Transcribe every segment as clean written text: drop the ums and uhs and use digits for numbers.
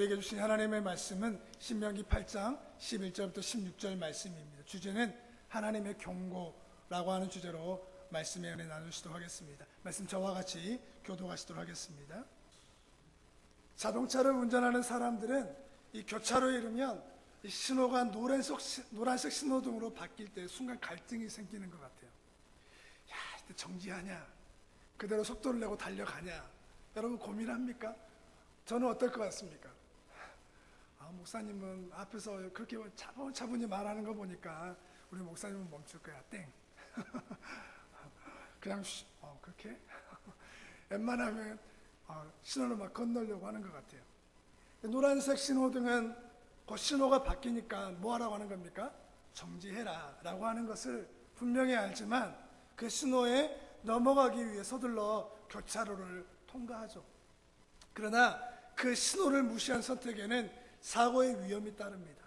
우리에게 주신 하나님의 말씀은 신명기 8장 11절부터 16절 말씀입니다. 주제는 하나님의 경고라고 하는 주제로 말씀의 은혜 나누시도록 하겠습니다. 말씀 저와 같이 교독하시도록 하겠습니다. 자동차를 운전하는 사람들은 이 교차로에 이르면 이 신호가 노란색 신호등으로 바뀔 때 순간 갈등이 생기는 것 같아요. 야, 이때 정지하냐? 그대로 속도를 내고 달려가냐? 여러분 고민합니까? 저는 어떨 것 같습니까? 목사님은 앞에서 그렇게 차분히 말하는 거 보니까 우리 목사님은 멈출 거야. 땡. 그냥 그렇게 웬만하면 신호를 막 건너려고 하는 것 같아요. 노란색 신호등은 그 신호가 바뀌니까 뭐 하라고 하는 겁니까? 정지해라 라고 하는 것을 분명히 알지만 그 신호에 넘어가기 위해 서둘러 교차로를 통과하죠. 그러나 그 신호를 무시한 선택에는 사고의 위험이 따릅니다.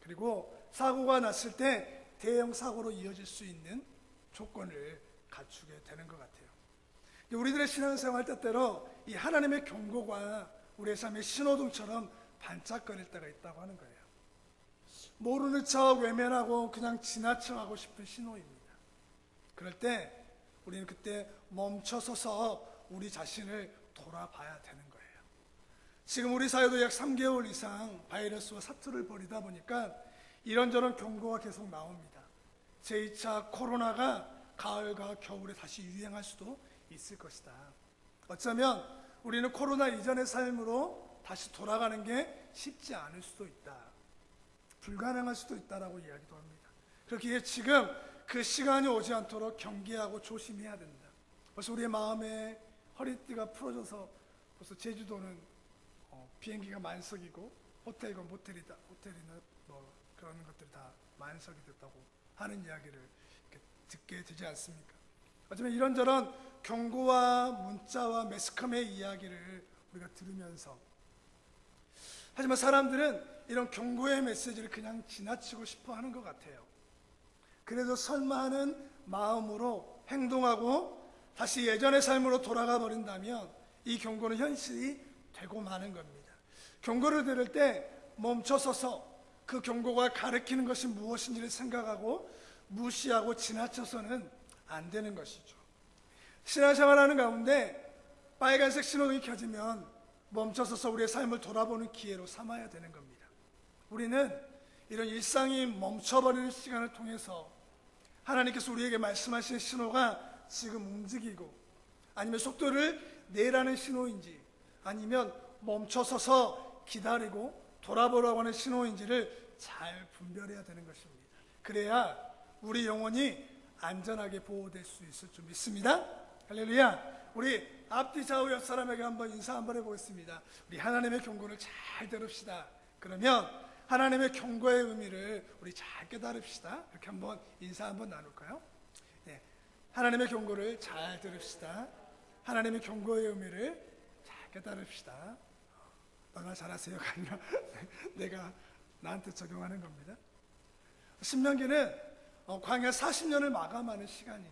그리고 사고가 났을 때 대형 사고로 이어질 수 있는 조건을 갖추게 되는 것 같아요. 우리들의 신앙생활 때때로 이 하나님의 경고가 우리의 삶의 신호등처럼 반짝거릴 때가 있다고 하는 거예요. 모르는 척 외면하고 그냥 지나쳐가고 싶은 신호입니다. 그럴 때 우리는 그때 멈춰서서 우리 자신을 돌아봐야 되는 거예요. 지금 우리 사회도 약 3개월 이상 바이러스와 사투를 벌이다 보니까 이런저런 경고가 계속 나옵니다. 제2차 코로나가 가을과 겨울에 다시 유행할 수도 있을 것이다. 어쩌면 우리는 코로나 이전의 삶으로 다시 돌아가는 게 쉽지 않을 수도 있다. 불가능할 수도 있다라고 이야기도 합니다. 그렇기에 지금 그 시간이 오지 않도록 경계하고 조심해야 된다. 벌써 우리의 마음에 허리띠가 풀어져서 벌써 제주도는 비행기가 만석이고 호텔과 모텔이나 뭐 그런 것들이 다 만석이 됐다고 하는 이야기를 이렇게 듣게 되지 않습니까? 어쩌면 이런저런 경고와 문자와 매스컴의 이야기를 우리가 들으면서 하지만 사람들은 이런 경고의 메시지를 그냥 지나치고 싶어 하는 것 같아요. 그래도 설마 하는 마음으로 행동하고 다시 예전의 삶으로 돌아가 버린다면 이 경고는 현실이 되고 마는 겁니다. 경고를 들을 때 멈춰서서 그 경고가 가리키는 것이 무엇인지를 생각하고 무시하고 지나쳐서는 안 되는 것이죠. 신앙생활하는 가운데 빨간색 신호등이 켜지면 멈춰서서 우리의 삶을 돌아보는 기회로 삼아야 되는 겁니다. 우리는 이런 일상이 멈춰버리는 시간을 통해서 하나님께서 우리에게 말씀하신 신호가 지금 움직이고 아니면 속도를 내라는 신호인지 아니면 멈춰서서 기다리고 돌아보라고 하는 신호인지를 잘 분별해야 되는 것입니다. 그래야 우리 영혼이 안전하게 보호될 수 있을 줄 믿습니다. 할렐루야. 우리 앞뒤 좌우 옆 사람에게 한번 인사 한번 해보겠습니다. 우리 하나님의 경고를 잘 들읍시다. 그러면 하나님의 경고의 의미를 우리 잘 깨달읍시다. 이렇게 한번 인사 한번 나눌까요? 네. 하나님의 경고를 잘 들읍시다. 하나님의 경고의 의미를 잘 깨달읍시다. 너나 잘하세요가 아니라 내가 나한테 적용하는 겁니다. 신명기는 광야 40년을 마감하는 시간이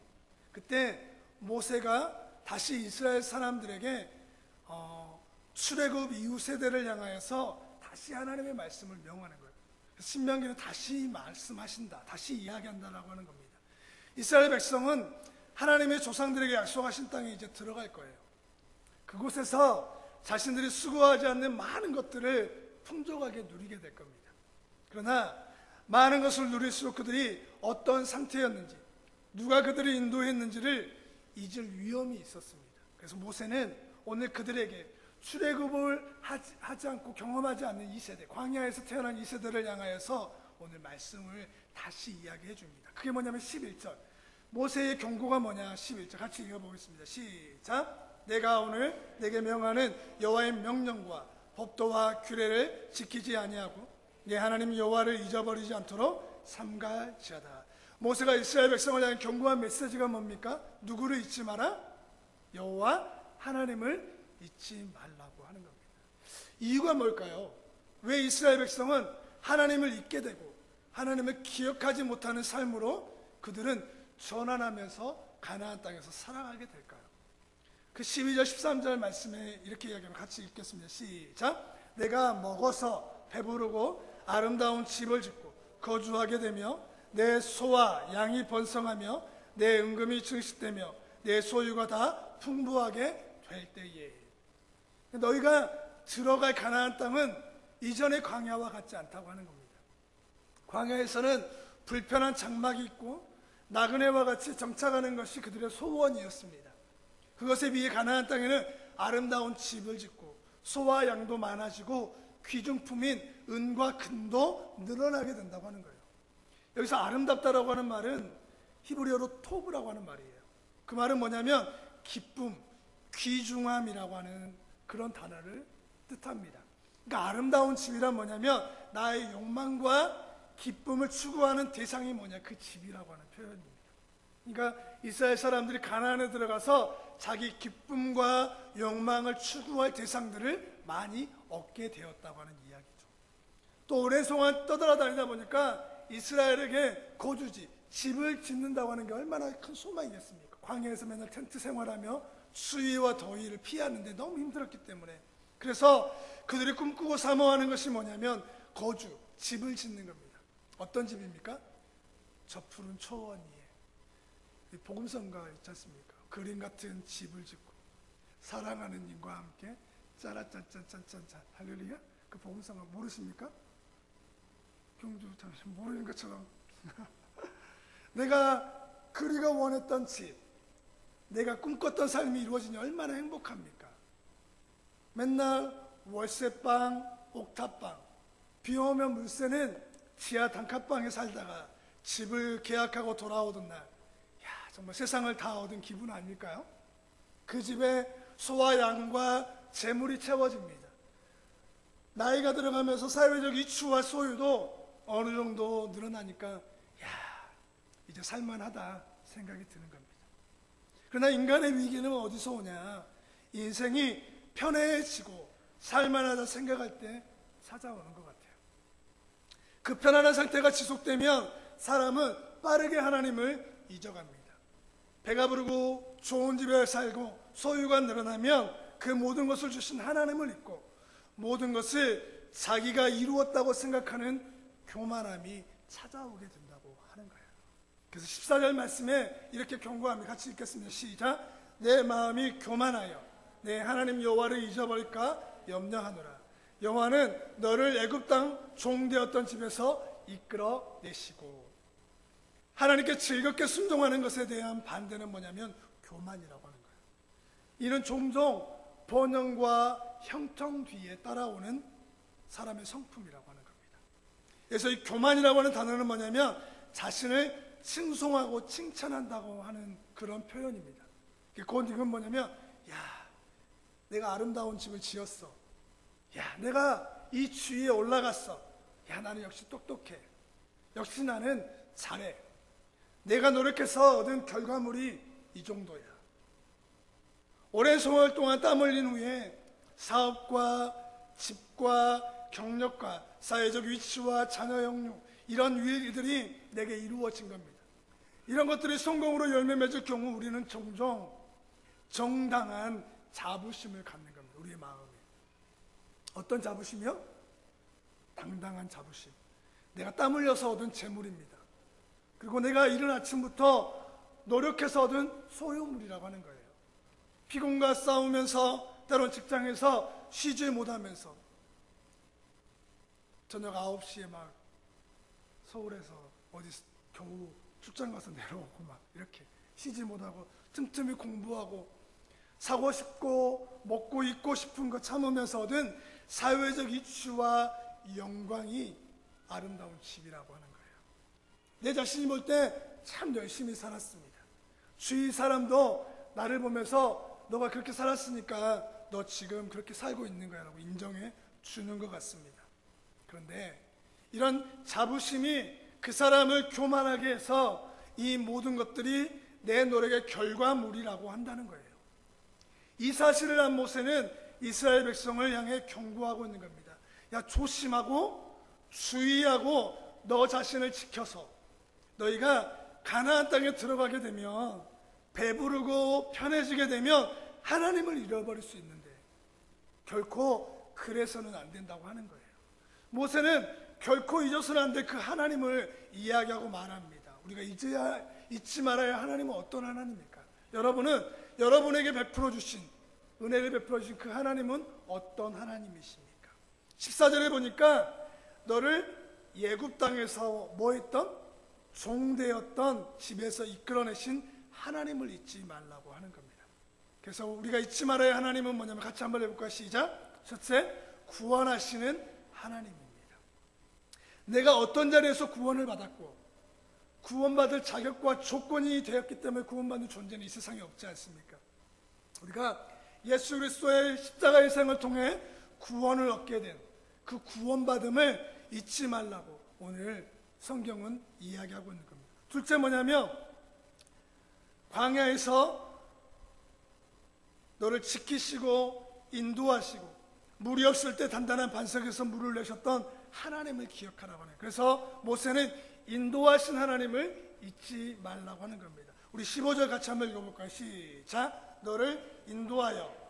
그때 모세가 다시 이스라엘 사람들에게 출애굽 이후 세대를 향하여서 다시 하나님의 말씀을 명하는 거예요. 신명기는 다시 말씀하신다, 다시 이야기한다라고 하는 겁니다. 이스라엘 백성은 하나님의 조상들에게 약속하신 땅에 이제 들어갈 거예요. 그곳에서 자신들이 수고하지 않는 많은 것들을 풍족하게 누리게 될 겁니다. 그러나 많은 것을 누릴수록 그들이 어떤 상태였는지 누가 그들을 인도했는지를 잊을 위험이 있었습니다. 그래서 모세는 오늘 그들에게 출애굽을 하지 않고 경험하지 않는 이 세대, 광야에서 태어난 이 세대를 향하여서 오늘 말씀을 다시 이야기해 줍니다. 그게 뭐냐면 11절 모세의 경고가 뭐냐 11절 같이 읽어보겠습니다. 시작. 내가 오늘 내게 명하는 여호와의 명령과 법도와 규례를 지키지 아니하고 내 하나님 여호와를 잊어버리지 않도록 삼갈지어다. 모세가 이스라엘 백성을 향한 경고한 메시지가 뭡니까? 누구를 잊지 마라? 여호와 하나님을 잊지 말라고 하는 겁니다. 이유가 뭘까요? 왜 이스라엘 백성은 하나님을 잊게 되고 하나님을 기억하지 못하는 삶으로 그들은 전환하면서 가나안 땅에서 살아가게 될까요? 그 12절 13절 말씀에 이렇게 이야기하면 같이 읽겠습니다. 시작. 내가 먹어서 배부르고 아름다운 집을 짓고 거주하게 되며 내 소와 양이 번성하며 내 은금이 증식되며 내 소유가 다 풍부하게 될 때에. 너희가 들어갈 가나안 땅은 이전의 광야와 같지 않다고 하는 겁니다. 광야에서는 불편한 장막이 있고 나그네와 같이 정착하는 것이 그들의 소원이었습니다. 그것에 비해 가나안 땅에는 아름다운 집을 짓고 소와 양도 많아지고 귀중품인 은과 금도 늘어나게 된다고 하는 거예요. 여기서 아름답다라고 하는 말은 히브리어로 토브라고 하는 말이에요. 그 말은 뭐냐면 기쁨, 귀중함이라고 하는 그런 단어를 뜻합니다. 그러니까 아름다운 집이란 뭐냐면 나의 욕망과 기쁨을 추구하는 대상이 뭐냐, 그 집이라고 하는 표현입니다. 그러니까 이스라엘 사람들이 가나안에 들어가서 자기 기쁨과 욕망을 추구할 대상들을 많이 얻게 되었다고 하는 이야기죠. 또 오랜 동안 떠돌아다니다 보니까 이스라엘에게 거주지, 집을 짓는다고 하는 게 얼마나 큰 소망이겠습니까? 광야에서 맨날 텐트 생활하며 추위와 더위를 피하는데 너무 힘들었기 때문에. 그래서 그들이 꿈꾸고 사모하는 것이 뭐냐면 거주, 집을 짓는 겁니다. 어떤 집입니까? 저 푸른 초원 위에 복음성가 있지 않습니까? 그림 같은 집을 짓고 사랑하는 님과 함께 짜라짠짠짠짠짠 할렐루야. 그 복음성가 모르십니까? 경주 모르는 것처럼 내가 그리가 원했던 집, 내가 꿈꿨던 삶이 이루어지니 얼마나 행복합니까? 맨날 월세방, 옥탑방, 비 오면 물새는 지하 단칸방에 살다가 집을 계약하고 돌아오던 날, 야, 정말 세상을 다 얻은 기분 아닐까요? 그 집에 소와 양과 재물이 채워집니다. 나이가 들어가면서 사회적 이추와 소유도 어느 정도 늘어나니까 야, 이제 살만하다 생각이 드는 겁니다. 그러나 인간의 위기는 어디서 오냐? 인생이 편해지고 살만하다 생각할 때 찾아오는 것 같아요. 그 편안한 상태가 지속되면 사람은 빠르게 하나님을 잊어갑니다. 배가 부르고 좋은 집에 살고 소유가 늘어나면 그 모든 것을 주신 하나님을 잊고 모든 것을 자기가 이루었다고 생각하는 교만함이 찾아오게 된다고 하는 거예요. 그래서 14절 말씀에 이렇게 경고합니다. 같이 읽겠습니다. 시작. 내 마음이 교만하여 내 하나님 여호와를 잊어버릴까 염려하노라. 여호와는 너를 애굽 땅 종되었던 집에서 이끌어 내시고. 하나님께 즐겁게 순종하는 것에 대한 반대는 뭐냐면 교만이라고 하는 거예요. 이는 종종 번영과 형통 뒤에 따라오는 사람의 성품이라고 하는 겁니다. 그래서 이 교만이라고 하는 단어는 뭐냐면 자신을 칭송하고 칭찬한다고 하는 그런 표현입니다. 그건 뭐냐면 야, 내가 아름다운 집을 지었어. 야, 내가 이 주위에 올라갔어. 야, 나는 역시 똑똑해. 역시 나는 잘해. 내가 노력해서 얻은 결과물이 이 정도야. 오랜 세월 동안 땀 흘린 후에 사업과 집과 경력과 사회적 위치와 자녀 영유, 이런 일들이 내게 이루어진 겁니다. 이런 것들이 성공으로 열매 맺을 경우 우리는 종종 정당한 자부심을 갖는 겁니다. 우리의 마음에. 어떤 자부심이요? 당당한 자부심. 내가 땀 흘려서 얻은 재물입니다. 그리고 내가 이른 아침부터 노력해서 얻은 소유물이라고 하는 거예요. 피곤과 싸우면서 때론 직장에서 쉬지 못하면서 저녁 9시에 막 서울에서 어디 겨우 출장 가서 내려오고 막 이렇게 쉬지 못하고 틈틈이 공부하고 사고 싶고 먹고 입고 싶은 거 참으면서 얻은 사회적 이슈와 영광이 아름다운 집이라고 하는 거예요. 내 자신이 볼 때 참 열심히 살았습니다. 주위 사람도 나를 보면서 너가 그렇게 살았으니까 너 지금 그렇게 살고 있는 거야 라고 인정해 주는 것 같습니다. 그런데 이런 자부심이 그 사람을 교만하게 해서 이 모든 것들이 내 노력의 결과물이라고 한다는 거예요. 이 사실을 안 모세는 이스라엘 백성을 향해 경고하고 있는 겁니다. 야, 조심하고 주의하고 너 자신을 지켜서 너희가 가나안 땅에 들어가게 되면 배부르고 편해지게 되면 하나님을 잃어버릴 수 있는데 결코 그래서는 안 된다고 하는 거예요. 모세는 결코 잊어서는 안 될 그 하나님을 이야기하고 말합니다. 우리가 잊지 말아야 할 하나님은 어떤 하나님입니까? 여러분은 여러분에게 베풀어 주신, 은혜를 베풀어 주신 그 하나님은 어떤 하나님이십니까? 14절에 보니까 너를 예굽 땅에서 뭐 했던? 종되었던 집에서 이끌어내신 하나님을 잊지 말라고 하는 겁니다. 그래서 우리가 잊지 말아야 할 하나님은 뭐냐면 같이 한번 해볼까요? 시작. 첫째, 구원하시는 하나님입니다. 내가 어떤 자리에서 구원을 받았고 구원받을 자격과 조건이 되었기 때문에 구원받는 존재는 이 세상에 없지 않습니까? 우리가 예수 그리스도의 십자가의 생을 통해 구원을 얻게 된 그 구원받음을 잊지 말라고 오늘 성경은 이야기하고 있는 겁니다. 둘째 뭐냐면 광야에서 너를 지키시고 인도하시고 물이 없을 때 단단한 반석에서 물을 내셨던 하나님을 기억하라고 하는 거예요. 그래서 모세는 인도하신 하나님을 잊지 말라고 하는 겁니다. 우리 15절 같이 한번 읽어볼까요? 시작. 너를 인도하여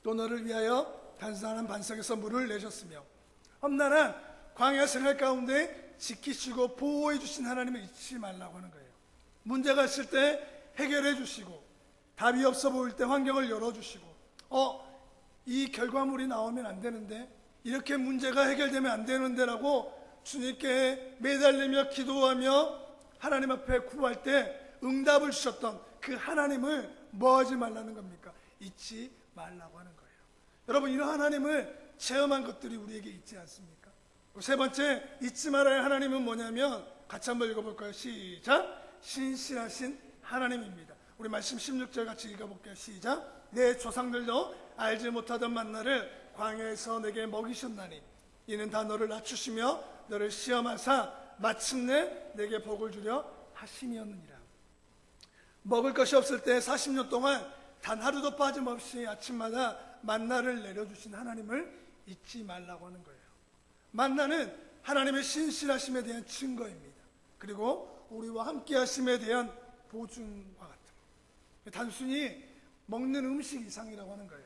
또 너를 위하여 단단한 반석에서 물을 내셨으며 험난한 광야 생활 가운데 지키시고 보호해 주신 하나님을 잊지 말라고 하는 거예요. 문제가 있을 때 해결해 주시고 답이 없어 보일 때 환경을 열어주시고 이 결과물이 나오면 안 되는데 이렇게 문제가 해결되면 안 되는데 라고 주님께 매달리며 기도하며 하나님 앞에 구할 때 응답을 주셨던 그 하나님을 뭐 하지 말라는 겁니까? 잊지 말라고 하는 거예요. 여러분 이런 하나님을 체험한 것들이 우리에게 있지 않습니까? 세 번째 잊지 말아야 할 하나님은 뭐냐면 같이 한번 읽어볼까요? 시작. 신실하신 하나님입니다. 우리 말씀 16절 같이 읽어볼게요. 시작. 내 조상들도 알지 못하던 만나를 광야에서 내게 먹이셨나니 이는 다 너를 낮추시며 너를 시험하사 마침내 내게 복을 주려 하심이었느니라. 먹을 것이 없을 때 40년 동안 단 하루도 빠짐없이 아침마다 만나를 내려주신 하나님을 잊지 말라고 하는 거예요. 만나는 하나님의 신실하심에 대한 증거입니다. 그리고 우리와 함께 하심에 대한 보증과 같은, 단순히 먹는 음식 이상이라고 하는 거예요.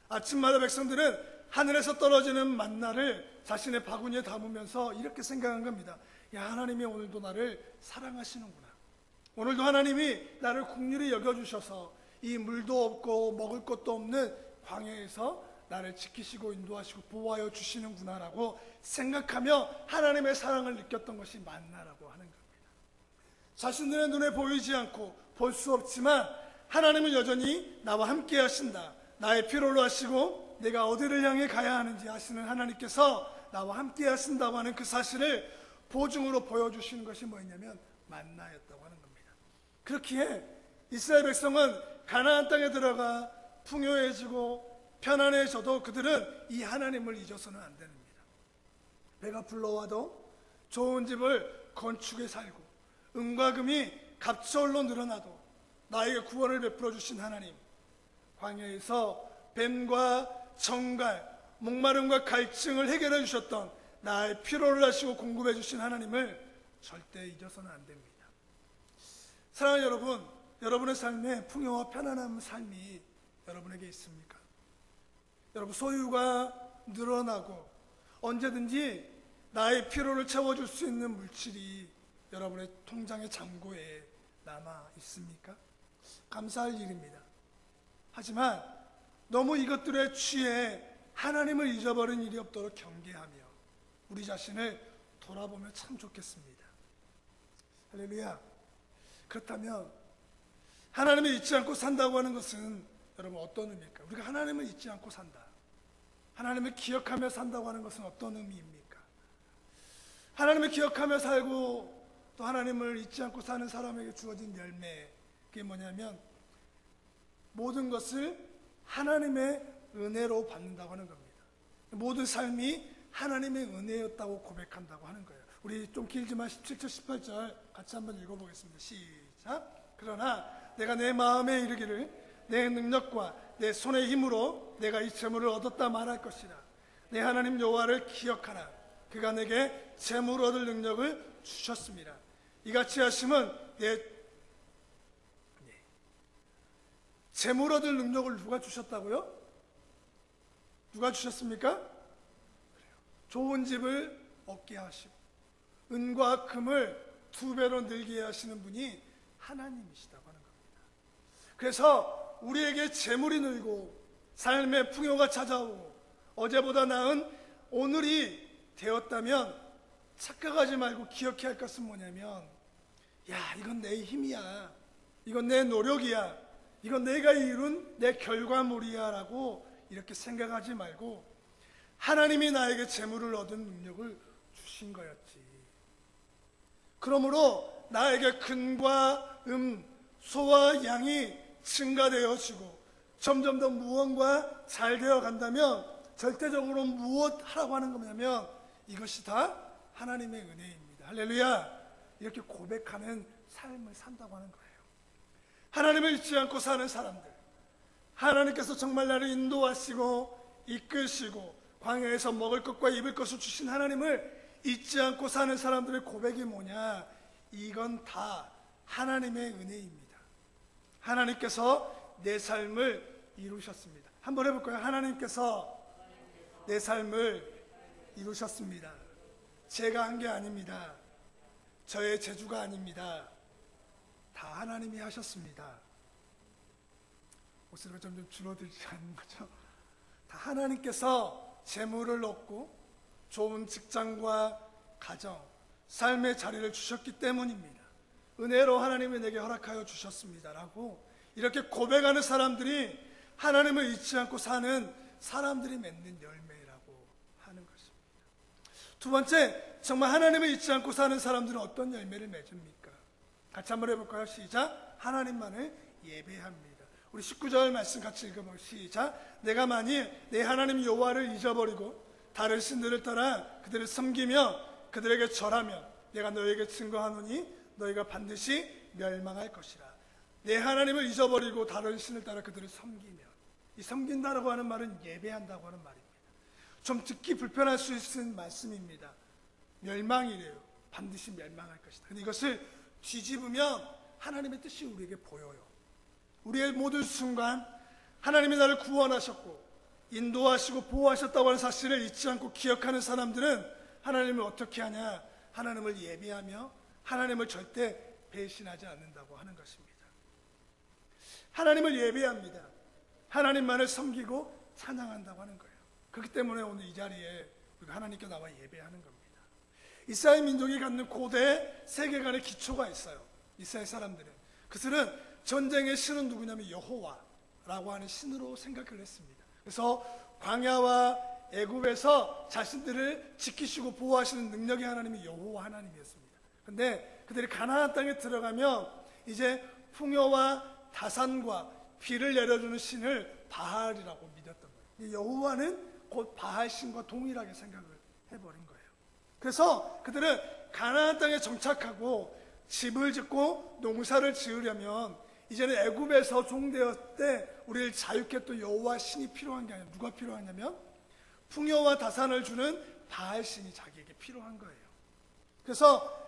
아침마다 백성들은 하늘에서 떨어지는 만나를 자신의 바구니에 담으면서 이렇게 생각한 겁니다. 야, 하나님이 오늘도 나를 사랑하시는구나. 오늘도 하나님이 나를 긍휼히 여겨주셔서 이 물도 없고 먹을 것도 없는 광야에서 나를 지키시고 인도하시고 보호하여 주시는구나라고 생각하며 하나님의 사랑을 느꼈던 것이 만나라고 하는 겁니다. 자신들의 눈에 보이지 않고 볼 수 없지만 하나님은 여전히 나와 함께 하신다. 나의 필요로 하시고 내가 어디를 향해 가야 하는지 아시는 하나님께서 나와 함께 하신다고 하는 그 사실을 보증으로 보여주시는 것이 뭐였냐면 만나였다고 하는 겁니다. 그렇기에 이스라엘 백성은 가나안 땅에 들어가 풍요해지고 편안해져도 그들은 이 하나님을 잊어서는 안 됩니다. 배가 불러와도 좋은 집을 건축해 살고 은과 금이 갑절로 늘어나도 나에게 구원을 베풀어 주신 하나님, 광야에서 뱀과 정갈, 목마름과 갈증을 해결해 주셨던 나의 필요를 하시고 공급해 주신 하나님을 절대 잊어서는 안 됩니다. 사랑하는 여러분, 여러분의 삶에 풍요와 편안한 삶이 여러분에게 있습니까? 여러분 소유가 늘어나고 언제든지 나의 필요를 채워줄 수 있는 물질이 여러분의 통장의 잔고에 남아 있습니까? 감사할 일입니다. 하지만 너무 이것들에 취해 하나님을 잊어버린 일이 없도록 경계하며 우리 자신을 돌아보면 참 좋겠습니다. 할렐루야. 그렇다면 하나님을 잊지 않고 산다고 하는 것은 여러분 어떤 의미입니까? 우리가 하나님을 잊지 않고 산다. 하나님을 기억하며 산다고 하는 것은 어떤 의미입니까? 하나님을 기억하며 살고 또 하나님을 잊지 않고 사는 사람에게 주어진 열매, 그게 뭐냐면 모든 것을 하나님의 은혜로 받는다고 하는 겁니다. 모든 삶이 하나님의 은혜였다고 고백한다고 하는 거예요. 우리 좀 길지만 17절 18절 같이 한번 읽어보겠습니다. 시작. 그러나 내가 내 마음에 이르기를 내 능력과 내 손의 힘으로 내가 이 재물을 얻었다 말할 것이라. 내 하나님 여호와를 기억하라. 그가 내게 재물을 얻을 능력을 주셨습니다. 이같이 하심은 내 재물 얻을 능력을 누가 주셨다고요? 누가 주셨습니까? 좋은 집을 얻게 하시고 은과 금을 2배로 늘게 하시는 분이 하나님이시다고 하는 겁니다. 그래서 우리에게 재물이 늘고 삶의 풍요가 찾아오고 어제보다 나은 오늘이 되었다면 착각하지 말고 기억해야 할 것은 뭐냐면, 야, 이건 내 힘이야, 이건 내 노력이야, 이건 내가 이룬 내 결과물이야 라고 이렇게 생각하지 말고 하나님이 나에게 재물을 얻은 능력을 주신 거였지. 그러므로 나에게 근과 소와 양이 증가되어지고 점점 더 무언가 잘 되어 간다면 절대적으로 무엇 하라고 하는 거냐면 이것이 다 하나님의 은혜입니다. 할렐루야. 이렇게 고백하는 삶을 산다고 하는 거예요. 하나님을 잊지 않고 사는 사람들, 하나님께서 정말 나를 인도하시고 이끄시고 광야에서 먹을 것과 입을 것을 주신 하나님을 잊지 않고 사는 사람들의 고백이 뭐냐? 이건 다 하나님의 은혜입니다. 하나님께서 내 삶을 이루셨습니다. 한번 해볼까요? 하나님께서 내 삶을 이루셨습니다. 제가 한 게 아닙니다. 저의 재주가 아닙니다. 다 하나님이 하셨습니다. 목소리가 점점 줄어들지 않는 거죠. 다 하나님께서 재물을 얻고 좋은 직장과 가정, 삶의 자리를 주셨기 때문입니다. 은혜로 하나님이 내게 허락하여 주셨습니다 라고 이렇게 고백하는 사람들이 하나님을 잊지 않고 사는 사람들이 맺는 열매라고 하는 것입니다. 두 번째, 정말 하나님을 잊지 않고 사는 사람들은 어떤 열매를 맺습니까? 같이 한번 해볼까요? 시작. 하나님만을 예배합니다. 우리 19절 말씀 같이 읽어볼까요? 시작. 내가 만일 내 하나님 여호와를 잊어버리고 다른 신들을 따라 그들을 섬기며 그들에게 절하면 내가 너에게 증거하노니 너희가 반드시 멸망할 것이라. 내 하나님을 잊어버리고 다른 신을 따라 그들을 섬기면, 이 섬긴다라고 하는 말은 예배한다고 하는 말입니다. 좀 듣기 불편할 수 있는 말씀입니다. 멸망이래요. 반드시 멸망할 것이다. 근데 이것을 뒤집으면 하나님의 뜻이 우리에게 보여요. 우리의 모든 순간 하나님이 나를 구원하셨고 인도하시고 보호하셨다고 하는 사실을 잊지 않고 기억하는 사람들은 하나님을 어떻게 하냐? 하나님을 예배하며 하나님을 절대 배신하지 않는다고 하는 것입니다. 하나님을 예배합니다. 하나님만을 섬기고 찬양한다고 하는 거예요. 그렇기 때문에 오늘 이 자리에 우리가 하나님께 나와 예배하는 겁니다. 이스라엘 민족이 갖는 고대 세계관의 기초가 있어요. 이스라엘 사람들은. 그들은 전쟁의 신은 누구냐면 여호와라고 하는 신으로 생각을 했습니다. 그래서 광야와 애굽에서 자신들을 지키시고 보호하시는 능력의 하나님이 여호와 하나님이었습니다. 그런데 그들이 가나안 땅에 들어가면 이제 풍요와 다산과 비를 내려주는 신을 바알이라고 믿었던 거예요. 여호와는 곧 바알 신과 동일하게 생각을 해버린 거예요. 그래서 그들은 가나안 땅에 정착하고 집을 짓고 농사를 지으려면 이제는 애굽에서 종되었을 때 우리를 자유케 했던 여호와 신이 필요한 게 아니라 누가 필요하냐면 풍요와 다산을 주는 바알 신이 자기에게 필요한 거예요. 그래서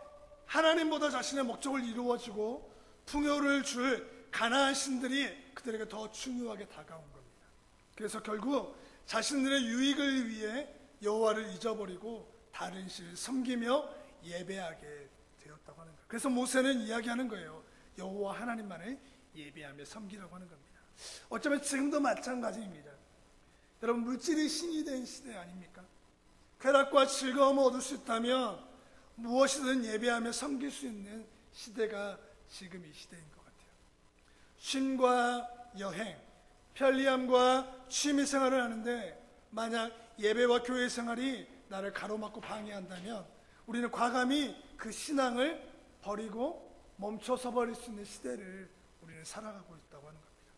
하나님보다 자신의 목적을 이루어지고 풍요를 줄 가나안 신들이 그들에게 더 중요하게 다가온 겁니다. 그래서 결국 자신들의 유익을 위해 여호와를 잊어버리고 다른 신을 섬기며 예배하게 되었다고 하는 거예요. 그래서 모세는 이야기하는 거예요. 여호와 하나님만을 예배하며 섬기라고 하는 겁니다. 어쩌면 지금도 마찬가지입니다. 여러분, 물질이 신이 된 시대 아닙니까? 쾌락과 즐거움을 얻을 수 있다면 무엇이든 예배하며 섬길 수 있는 시대가 지금 이 시대인 것 같아요. 쉼과 여행, 편리함과 취미생활을 하는데 만약 예배와 교회 생활이 나를 가로막고 방해한다면 우리는 과감히 그 신앙을 버리고 멈춰서 버릴 수 있는 시대를 우리는 살아가고 있다고 하는 겁니다.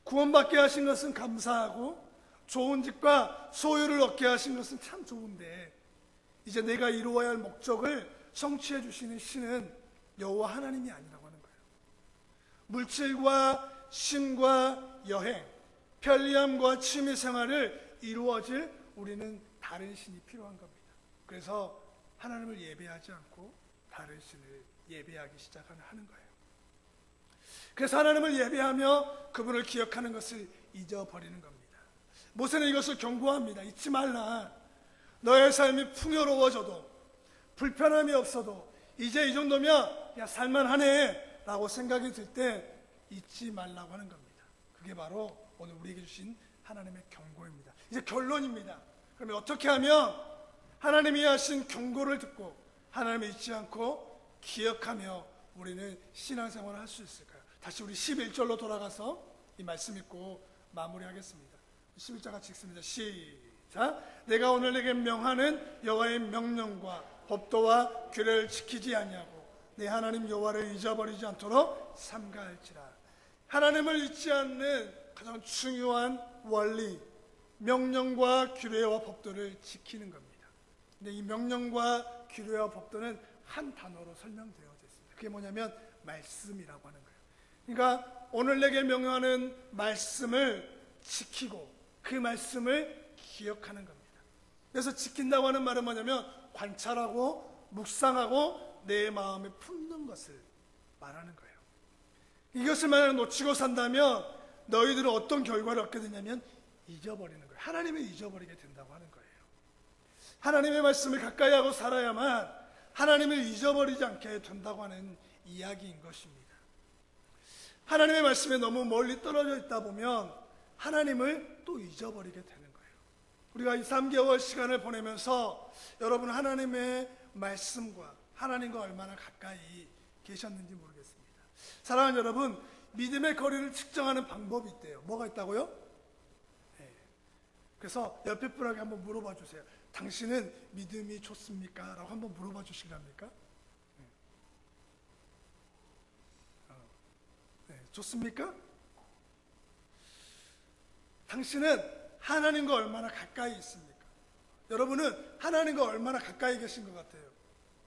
구원받게 하신 것은 감사하고 좋은 집과 소유를 얻게 하신 것은 참 좋은데 이제 내가 이루어야 할 목적을 성취해 주시는 신은 여호와 하나님이 아니라고 하는 거예요. 물질과 쉼과 여행, 편리함과 취미생활을 이루어질 우리는 다른 신이 필요한 겁니다. 그래서 하나님을 예배하지 않고 다른 신을 예배하기 시작하는 거예요. 그래서 하나님을 예배하며 그분을 기억하는 것을 잊어버리는 겁니다. 모세는 이것을 경고합니다. 잊지 말라. 너의 삶이 풍요로워져도 불편함이 없어도 이제 이 정도면 야 살만하네 라고 생각이 들 때 잊지 말라고 하는 겁니다. 그게 바로 오늘 우리에게 주신 하나님의 경고입니다. 이제 결론입니다. 그러면 어떻게 하면 하나님이 하신 경고를 듣고 하나님을 잊지 않고 기억하며 우리는 신앙생활을 할 수 있을까요? 다시 우리 11절로 돌아가서 이 말씀 읽고 마무리하겠습니다. 11절 같이 읽습니다. 시작. 내가 오늘 내게 명하는 여호와의 명령과 법도와 규례를 지키지 아니하고 내 하나님 여호와를 잊어버리지 않도록 삼가할지라. 하나님을 잊지 않는 가장 중요한 원리, 명령과 규례와 법도를 지키는 겁니다. 근데 이 명령과 규례와 법도는 한 단어로 설명되어져 있습니다. 그게 뭐냐면 말씀이라고 하는 거예요. 그러니까 오늘 내게 명령하는 말씀을 지키고 그 말씀을 기억하는 겁니다. 그래서 지킨다고 하는 말은 뭐냐면 관찰하고 묵상하고 내 마음에 품는 것을 말하는 거예요. 이것을 만약 놓치고 산다면 너희들은 어떤 결과를 얻게 되냐면 잊어버리는 거예요. 하나님을 잊어버리게 된다고 하는 거예요. 하나님의 말씀을 가까이 하고 살아야만 하나님을 잊어버리지 않게 된다고 하는 이야기인 것입니다. 하나님의 말씀에 너무 멀리 떨어져 있다 보면 하나님을 또 잊어버리게 되는 거예요. 우리가 이 3개월 시간을 보내면서 여러분 하나님의 말씀과 하나님과 얼마나 가까이 계셨는지 모르겠습니다. 사랑하는 여러분, 믿음의 거리를 측정하는 방법이 있대요. 뭐가 있다고요? 네. 그래서 옆에 분에게 한번 물어봐 주세요. 당신은 믿음이 좋습니까? 라고 한번 물어봐 주실랍니까? 네. 좋습니까? 당신은 하나님과 얼마나 가까이 있습니까? 여러분은 하나님과 얼마나 가까이 계신 것 같아요?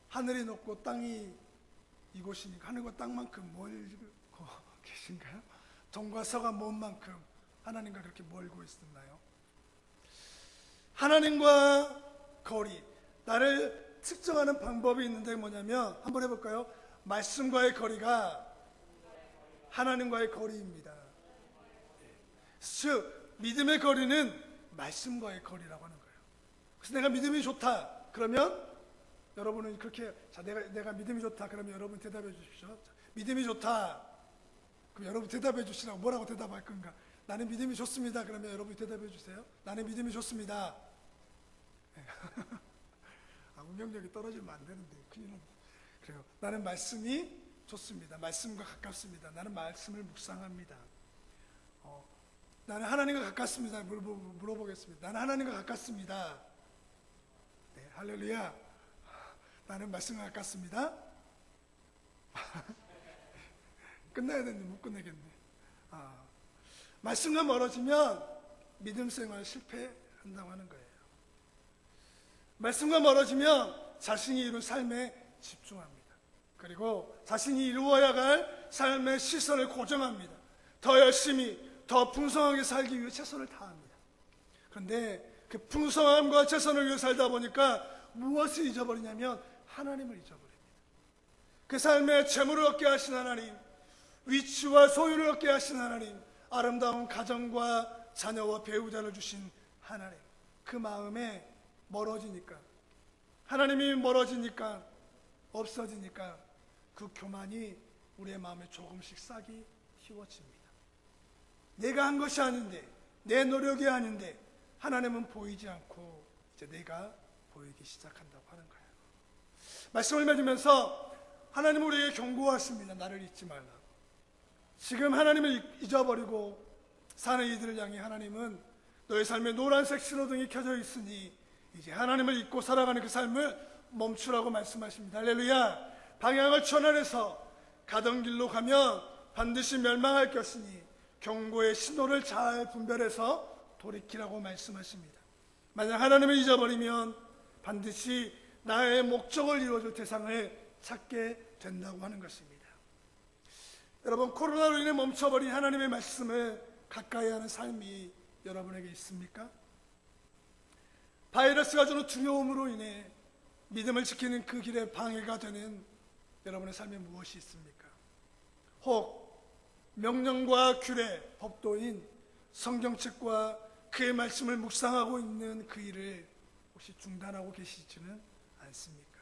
하늘이 높고 땅이 이곳이니까 하늘과 땅만큼 멀고 계신가요? 동과 서가 먼 만큼 하나님과 그렇게 멀고 있었나요? 하나님과 거리, 나를 측정하는 방법이 있는데 뭐냐면 한번 해볼까요? 말씀과의 거리가 하나님과의 거리입니다. 즉 믿음의 거리는 말씀과의 거리라고 하는 거예요. 그래서 내가 믿음이 좋다 그러면 여러분은 그렇게 자 내가 믿음이 좋다 그러면 여러분 대답해 주십시오. 자, 믿음이 좋다 그럼 여러분 대답해 주시라고. 뭐라고 대답할 건가? 나는 믿음이 좋습니다. 그러면 여러분이 대답해 주세요. 나는 믿음이 좋습니다. 운명력이 떨어지면 안 되는데 큰일 납니다. 그래요. 나는 말씀이 좋습니다. 말씀과 가깝습니다. 나는 말씀을 묵상합니다. 나는 하나님과 가깝습니다. 물어보겠습니다. 나는 하나님과 가깝습니다. 네, 할렐루야. 나는 말씀과 가깝습니다. 끝나야 되는데 못 끝내겠네. 말씀과 멀어지면 믿음 생활 실패한다고 하는 거예요. 말씀과 멀어지면 자신이 이룬 삶에 집중합니다. 그리고 자신이 이루어야 할 삶의 시선을 고정합니다. 더 열심히 더 풍성하게 살기 위해 최선을 다합니다. 그런데 그 풍성함과 최선을 위해 살다 보니까 무엇을 잊어버리냐면 하나님을 잊어버립니다. 그 삶에 재물을 얻게 하신 하나님, 위치와 소유를 얻게 하신 하나님, 아름다운 가정과 자녀와 배우자를 주신 하나님, 그 마음에 멀어지니까, 하나님이 멀어지니까, 없어지니까 그 교만이 우리의 마음에 조금씩 싹이 틔워집니다. 내가 한 것이 아닌데, 내 노력이 아닌데 하나님은 보이지 않고 이제 내가 보이기 시작한다고 하는 거예요. 말씀을 맺으면서 하나님은 우리에게 경고하십니다. 나를 잊지 말라고. 지금 하나님을 잊어버리고 사는 이들을 향해 하나님은 너의 삶에 노란색 신호등이 켜져 있으니 이제 하나님을 잊고 살아가는 그 삶을 멈추라고 말씀하십니다. 할렐루야. 방향을 전환해서 가던 길로 가면 반드시 멸망할 것이니 경고의 신호를 잘 분별해서 돌이키라고 말씀하십니다. 만약 하나님을 잊어버리면 반드시 나의 목적을 이루어줄 대상을 찾게 된다고 하는 것입니다. 여러분, 코로나로 인해 멈춰버린 하나님의 말씀을 가까이 하는 삶이 여러분에게 있습니까? 바이러스가 주는 두려움으로 인해 믿음을 지키는 그 길에 방해가 되는 여러분의 삶에 무엇이 있습니까? 혹 명령과 규례, 법도인 성경책과 그의 말씀을 묵상하고 있는 그 일을 혹시 중단하고 계시지는 않습니까?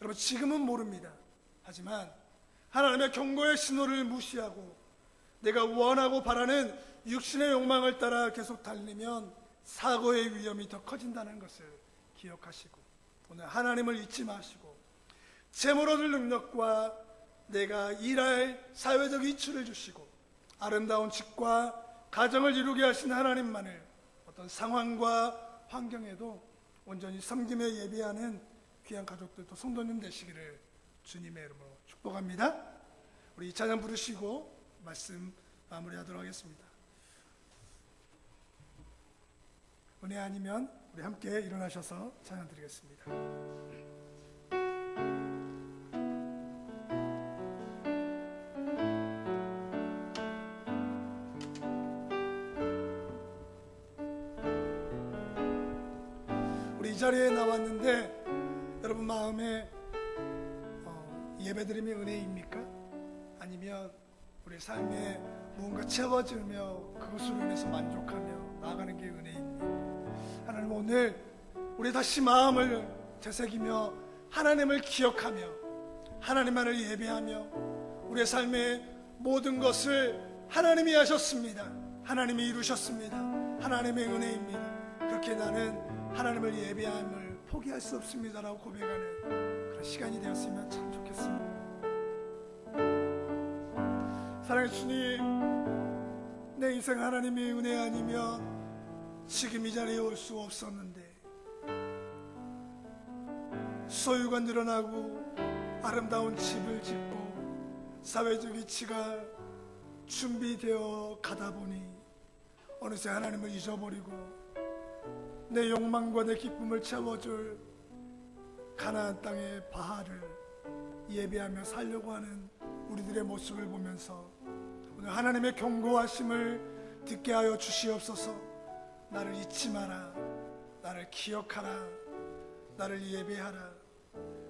여러분, 지금은 모릅니다. 하지만 하나님의 경고의 신호를 무시하고 내가 원하고 바라는 육신의 욕망을 따라 계속 달리면 사고의 위험이 더 커진다는 것을 기억하시고, 오늘 하나님을 잊지 마시고 재물 얻을 능력과 내가 일할 사회적 이치를 주시고 아름다운 집과 가정을 이루게 하신 하나님만을 어떤 상황과 환경에도 온전히 섬김에 예비하는 귀한 가족들, 또 성도님 되시기를 주님의 이름으로 축복합니다. 우리 이 찬양 부르시고 말씀 마무리하도록 하겠습니다. 은혜 아니면 우리 함께 일어나셔서 찬양 드리겠습니다. 우리 이 자리에 나왔는데 여러분 마음에 예배드림이 은혜입니까? 아니면 우리 삶에 무언가 채워지며 그것으로 인해서 만족하며 나아가는 게 은혜입니까? 하나님, 오늘 우리 다시 마음을 되새기며 하나님을 기억하며 하나님만을 예배하며 우리의 삶의 모든 것을 하나님이 하셨습니다. 하나님이 이루셨습니다. 하나님의 은혜입니다. 그렇게 나는 하나님을 예배함을 포기할 수 없습니다라고 고백하는 그런 시간이 되었으면 참 좋겠습니다. 사랑의 주님, 내 인생 하나님의 은혜 아니면 지금 이 자리에 올 수 없었는데 소유가 늘어나고 아름다운 집을 짓고 사회적 이치가 준비되어 가다 보니 어느새 하나님을 잊어버리고 내 욕망과 내 기쁨을 채워줄 가나안 땅의 바알을 예배하며 살려고 하는 우리들의 모습을 보면서 오늘 하나님의 경고하심을 듣게 하여 주시옵소서. 나를 잊지 마라, 나를 기억하라, 나를 예배하라.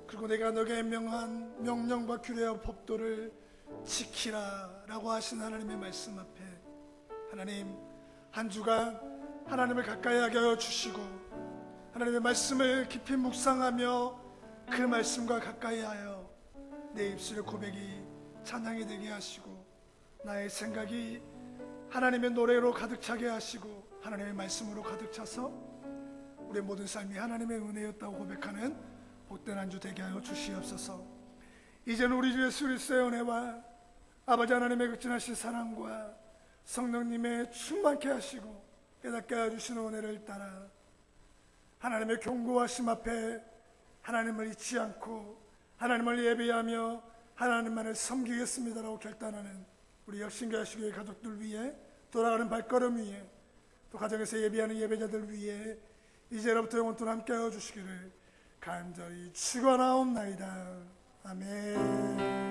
그리고 내가 너에게 명한 명령과 규례와 법도를 지키라 라고 하신 하나님의 말씀 앞에 하나님, 한 주간 하나님을 가까이 하게 하여 주시고 하나님의 말씀을 깊이 묵상하며 그 말씀과 가까이 하여 내 입술의 고백이 찬양이 되게 하시고 나의 생각이 하나님의 노래로 가득 차게 하시고 하나님의 말씀으로 가득 차서 우리의 모든 삶이 하나님의 은혜였다고 고백하는 복된 한 주 되게 하여 주시옵소서. 이제는 우리 주 예수 그리스도의 은혜와 아버지 하나님의 극진하신 사랑과 성령님의 충만케 하시고 깨닫게 해주시는 은혜를 따라 하나님의 경고하심 앞에 하나님을 잊지 않고 하나님을 예배하며 하나님만을 섬기겠습니다라고 결단하는 우리 역신교회의 가족들 위해, 돌아가는 발걸음 위에, 또 가정에서 예배하는 예배자들 위해 이제로부터 영원토록 함께하여 주시기를 간절히 축원하옵나이다. 아멘.